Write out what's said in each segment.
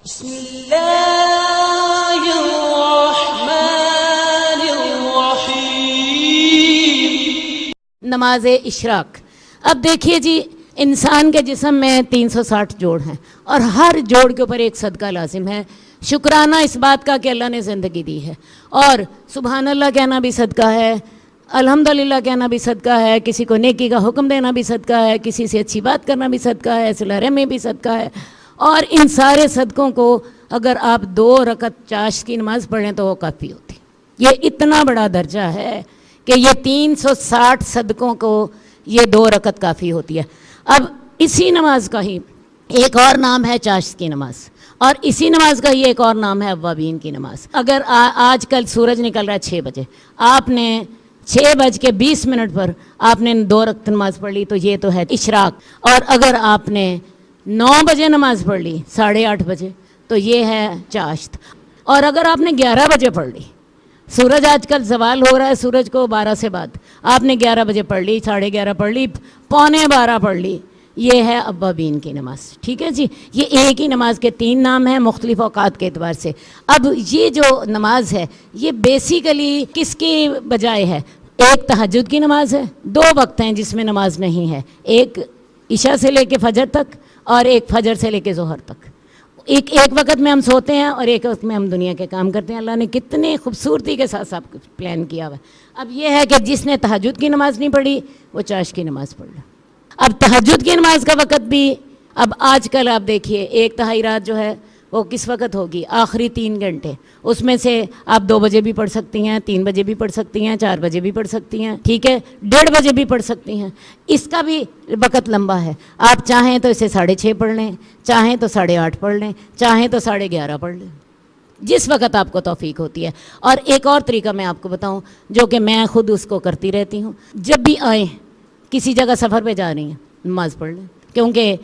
بسم اللہ الرحمن الرحیم۔ نماز اشراق۔ اب دیکھیے جی، انسان کے جسم میں 360 جوڑ ہیں اور ہر جوڑ کے اوپر ایک صدقہ لازم ہے۔ شکرانہ اس بات کا کہ اللہ نے زندگی دی ہے، اور سبحان اللہ کہنا بھی صدقہ ہے، الحمدللہ کہنا بھی صدقہ ہے، کسی کو نیکی کا حکم دینا بھی صدقہ ہے، کسی سے اچھی بات کرنا بھی صدقہ ہے، صلہ رحمی بھی صدقہ ہے۔ اور ان سارے صدقوں کو اگر آپ 2 رکعت چاشت کی نماز پڑھ لیں تو وہ کافی ہوتی۔ یہ اتنا بڑا درجہ ہے کہ یہ 360 صدقوں کو یہ 2 رکعت کافی ہوتی ہے۔ اب اسی نماز کا ہی ایک اور نام ہے چاشت کی نماز، اور اسی نماز کا ہی ایک اور نام ہے اوابین کی نماز۔ اگر آج کل سورج نکل رہا ہے 6 بجے، آپ نے 6:20 پر آپ نے 2 رکعت نماز پڑھ لی تو یہ تو ہے اشراق۔ اور اگر آپ نے 9 بجے نماز پڑھ لی 8:30 بجے تو یہ ہے چاشت۔ اور اگر آپ نے 11 بجے پڑھ لی، سورج آج کل زوال ہو رہا ہے سورج کو 12 سے بعد، آپ نے 11 بجے پڑھ لی، 11:30 پڑھ لی، 11:45 پڑھ لی، یہ ہے اوابین کی نماز۔ ٹھیک ہے جی، یہ ایک ہی نماز کے 3 نام ہیں مختلف اوقات کے اعتبار سے۔ اب یہ جو نماز ہے یہ بیسیکلی کس کی بجائے ہے؟ ایک تہجد کی نماز ہے، 2 وقت ہیں جس میں نماز نہیں ہے، ایک عشاء سے لے کے فجر تک اور ایک فجر سے لے کے ظہر تک۔ ایک وقت میں ہم سوتے ہیں اور ایک وقت میں ہم دنیا کے کام کرتے ہیں۔ اللہ نے کتنے خوبصورتی کے ساتھ سب کچھ پلان کیا ہوا ہے۔ اب یہ ہے کہ جس نے تہجد کی نماز نہیں پڑھی وہ چاشت کی نماز پڑھ لے۔ اب تہجد کی نماز کا وقت بھی اب آج کل آپ دیکھیے 1/3 رات جو ہے وہ کس وقت ہوگی؟ آخری 3 گھنٹے، اس میں سے آپ 2 بجے بھی پڑھ سکتی ہیں، 3 بجے بھی پڑھ سکتی ہیں، 4 بجے بھی پڑھ سکتی ہیں، ٹھیک ہے، 1:30 بجے بھی پڑھ سکتی ہیں۔ اس کا بھی وقت لمبا ہے، آپ چاہیں تو اسے 6:30 پڑھ لیں، چاہیں تو 8:30 پڑھ لیں، چاہیں تو 11:30 پڑھ لیں، جس وقت آپ کو توفیق ہوتی ہے۔ اور ایک اور طریقہ میں آپ کو بتاؤں جو کہ میں خود اس کو کرتی رہتی ہوں، جب بھی آئیں کسی جگہ سفر پہ جا رہی ہیں نماز پڑھ لیں، کیونکہ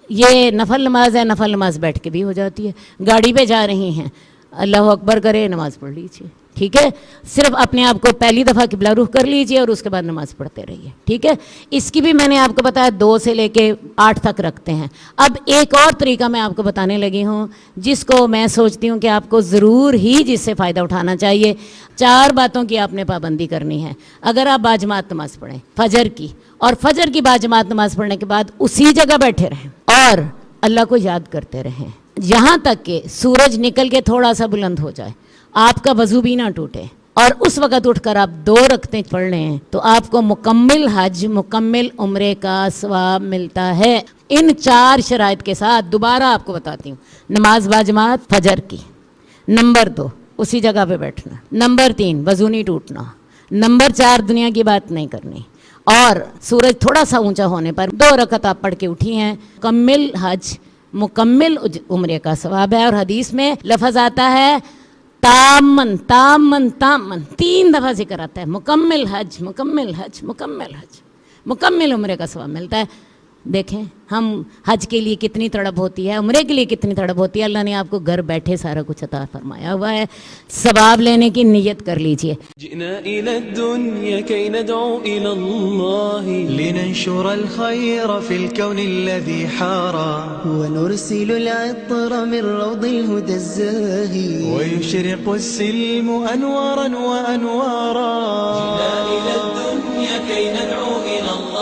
یہ نفل نماز ہے، نفل نماز بیٹھ کے بھی ہو جاتی ہے۔ گاڑی پہ جا رہی ہیں، اللہ اکبر کرے نماز پڑھ لیجیے، ٹھیک ہے، صرف اپنے آپ کو پہلی دفعہ قبلہ رخ کر لیجیے اور اس کے بعد نماز پڑھتے رہیے، ٹھیک ہے۔ اس کی بھی میں نے آپ کو بتایا 2 سے لے کے 8 تک رکھتے ہیں۔ اب ایک اور طریقہ میں آپ کو بتانے لگی ہوں جس کو میں سوچتی ہوں کہ آپ کو ضرور ہی جس سے فائدہ اٹھانا چاہیے۔ 4 باتوں کی آپ نے پابندی کرنی ہے اگر آپ باجماعت نماز پڑھیں، فجر کی، اور فجر کی باجماعت نماز پڑھنے کے بعد اسی جگہ بیٹھے رہیں اور اللہ کو یاد کرتے رہیں یہاں تک کہ سورج نکل کے تھوڑا سا بلند ہو جائے، آپ کا وضو بھی نہ ٹوٹے، اور اس وقت اٹھ کر آپ 2 رکعتیں پڑھ لیں تو آپ کو مکمل حج، مکمل عمرے کا ثواب ملتا ہے۔ ان 4 شرائط کے ساتھ دوبارہ آپ کو بتاتی ہوں۔ نماز باجماعت فجر کی، نمبر 2 اسی جگہ پہ بیٹھنا، نمبر 3 وضو نہیں ٹوٹنا، نمبر 4 دنیا کی بات نہیں کرنی، اور سورج تھوڑا سا اونچا ہونے پر 2 رکعت آپ پڑھ کے اٹھی ہیں، مکمل حج، مکمل عمرے کا ثواب ہے۔ اور حدیث میں لفظ آتا ہے تامن تامن تامن، 3 دفعہ ذکر آتا ہے، مکمل حج، مکمل حج، مکمل حج، مکمل عمرے کا ثواب ملتا ہے۔ دیکھیں ہم حج کے لیے کتنی تڑپ ہوتی ہے، عمرے کے لیے کتنی تڑپ ہوتی ہے، اللہ نے آپ کو گھر بیٹھے سارا کچھ عطا فرمایا ہوا ہے۔ ثواب لینے کی نیت کر لیجئے۔ جئنا إلى الدنيا كي ندعو إلى الله لننشر الخير في الكون الذي حارى ونرسل العطر من روض الهدى الزاهي ويشرق السلم أنوارا وأنوارا جئنا إلى الدنيا كي ندعو إلى الله